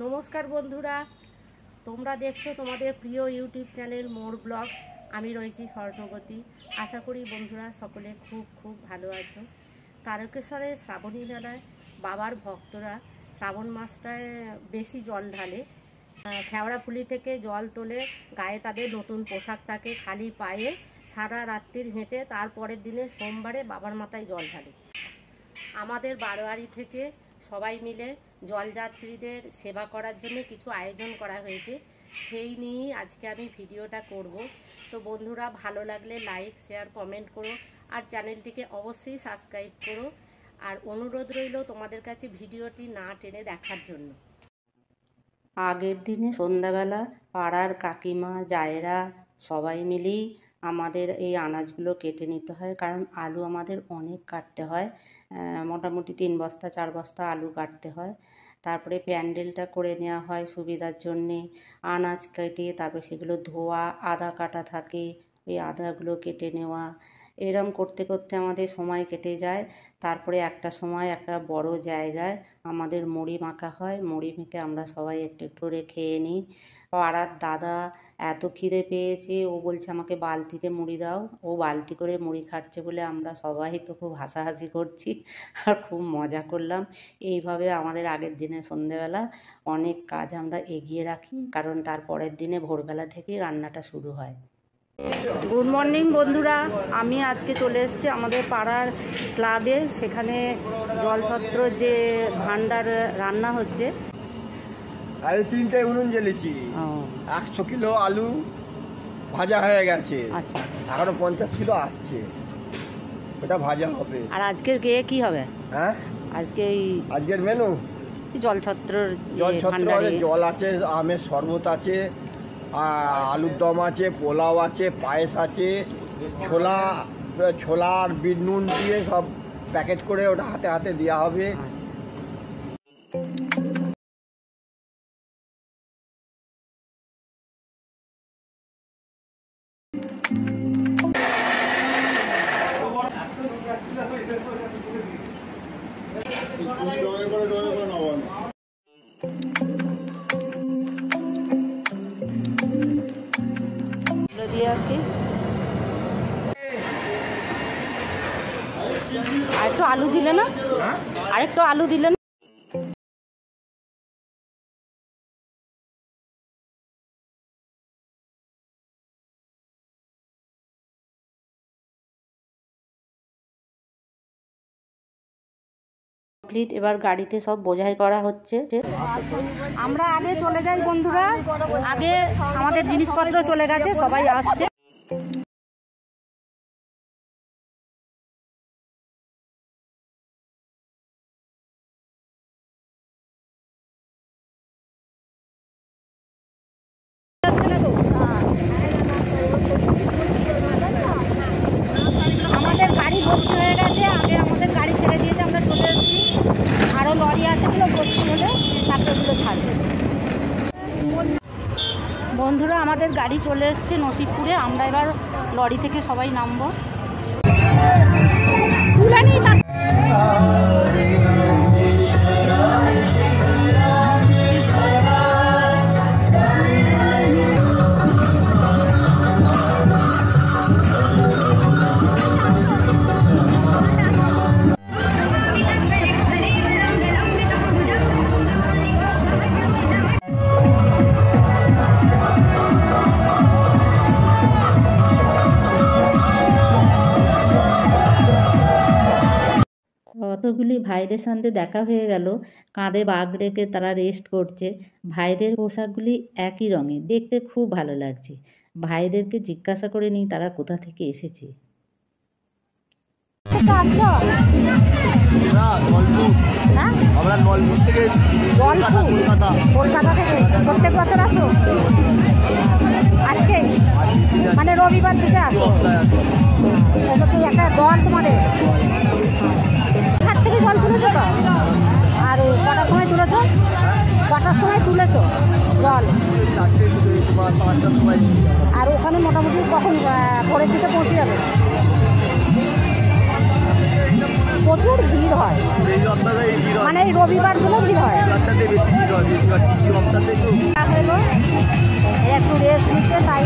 নমস্কার বন্ধুরা, তোমরা দেখছো তোমাদের প্রিয় ইউটিউব চ্যানেল মোর ব্লগস। আমি রয়েছি স্বর্ণগতি। আশা করি বন্ধুরা সকলে খুব খুব ভালো আছো। তারকেশ্বরের শ্রাবণী মেলায় বাবার ভক্তরা শ্রাবণ মাসটায় বেশি জল ঢালে। শ্যাওড়াফুলি থেকে জল তোলে, গায়ে তাদের নতুন পোশাক থাকে, খালি পায়ে সারা রাত্রির হেঁটে তারপরের দিনে সোমবারে বাবার মাথায় জল ঢালে। আমাদের বারোয়ারি থেকে সবাই মিলে জলযাত্রীদের সেবা করার জন্য কিছু আয়োজন করা হয়েছে, সেই নিয়েই আজকে আমি ভিডিওটা করব। তো বন্ধুরা, ভালো লাগলে লাইক, শেয়ার, কমেন্ট করো আর চ্যানেলটিকে অবশ্যই সাবস্ক্রাইব করো। আর অনুরোধ রইল তোমাদের কাছে ভিডিওটি না টেনে দেখার জন্য। আগের দিনে সন্ধ্যাবেলা পাড়ার কাকিমা জায়েরা সবাই মিলেই আমাদের এই আনাজগুলো কেটে নিতে হয়, কারণ আলু আমাদের অনেক কাটতে হয়। মোটামুটি 3 বস্তা 4 বস্তা আলু কাটতে হয়। তারপরে প্যান্ডেলটা করে নেওয়া হয় সুবিধার জন্যে। আনাজ কেটে তারপরে সেগুলো ধোয়া, আদা কাটা থাকে, ওই আদাগুলো কেটে নেওয়া, এরম করতে করতে আমাদের সময় কেটে যায়। তারপরে একটা সময় একটা বড় জায়গায় আমাদের মুড়ি মাখা হয়। মুড়ি মেখে আমরা সবাই একটু একটু করে খেয়ে নিই। পাড়ার দাদা এত খিদে পেয়েছে, ও বলছে আমাকে বালতিতে মুড়ি দাও। ও বালতি করে মুড়ি খাচ্ছে বলে আমরা সবাই তো খুব হাসাহাসি করছি আর খুব মজা করলাম। এইভাবে আমাদের আগের দিনে সন্ধেবেলা অনেক কাজ আমরা এগিয়ে রাখি, কারণ তার পরের দিনে ভোরবেলা থেকেই রান্নাটা শুরু হয়। গুড মর্নিং বন্ধুরা, আমি আজকে চলে এসেছি আমাদের পাড়ার ক্লাবে। সেখানে জলছত্র যে ভান্ডার রান্না হচ্ছে। আমি 3টে উনুন জ্বেলেছি। 100 কিলো আলু ভাজা হয়ে গেছে। আচ্ছা, এখনো 50 কিলো আসছে, ওটা ভাজা হবে। আর আজকের কি হবে? হ্যাঁ, আজকের মেনু জলছত্রর জল আছে, আমের শরবত আছে, আলুর দম আছে, পোলাও আছে, পায়েস আছে, ছোলা আর বিট নুন দিয়ে সব প্যাকেট করে ওটা হাতে হাতে দেওয়া হবে। দিয়ে আসি। আরেকটু আলু দিলে না? আরেকটু আলু দিলে না? এবার গাড়িতে সব বোঝাই করা হচ্ছে। আমরা আগে চলে যাই বন্ধুরা, আগে আমাদের জিনিসপত্র চলে গেছে, সবাই আসছে। আমাদের গাড়ি ভর্তি হয়ে গেছে, আগে আমাদের গাড়ি ছেড়ে দিয়েছে, আমরা চলে এসেছি। আরও লরি আছে, গুলো ভর্তি হলে তারপরে ওগুলো ছাড়বে। বন্ধুরা, আমাদের গাড়ি চলে এসছে নসিবপুরে। আমরা এবার লরি থেকে সবাই নামবো। তুলে নিই কতগুলি ভাইদের সঙ্গে দেখা হয়ে গেল। কাঁধে বাগ রেখে তারা রেস্ট করছে। ভাইদের পোশাকগুলি একই রঙের, দেখতে খুব ভালো লাগছে। ভাইদেরকে জিজ্ঞাসা করে নিই তারা কোথা থেকে এসেছে। কলকাতা থেকে প্রত্যেক বছর আসো? আজকেই মানে রবিবার থেকে আসো? একটা দল তোমাদের থেকে জল তুলেছো তো? আর কটার সময় তুলেছো? কটার সময় তুলেছো জল? আর ওখানে মোটামুটি কখন ভোরের দিকে পৌঁছে যাবে? প্রচুর ভিড় ভিড় হয়, এই সপ্তাহে ভিড় হয়, মানে এই রবিবারগুলো ভিড় হয়। এই সপ্তাহে বেশি ভিড় হয়, বেশিরভাগ কিছু সপ্তাহে তো হলো একটু রেস্ট নিচ্ছে তাই।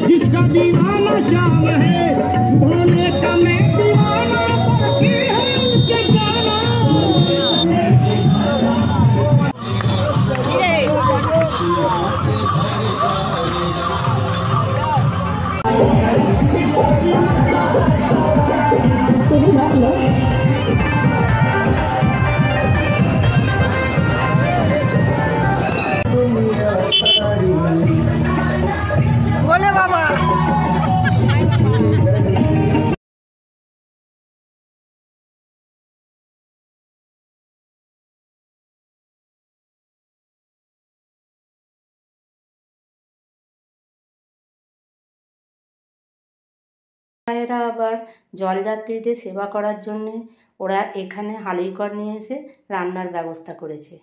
जिसका दीवाना शाम है, भोले का मैं दीवाना, बाकी है उनके गाना। बोले बाबा এরা আবার জলযাত্রীদের সেবা করার জন্যে ওরা এখানে হালিকর নিয়ে এসে রান্নার ব্যবস্থা করেছে।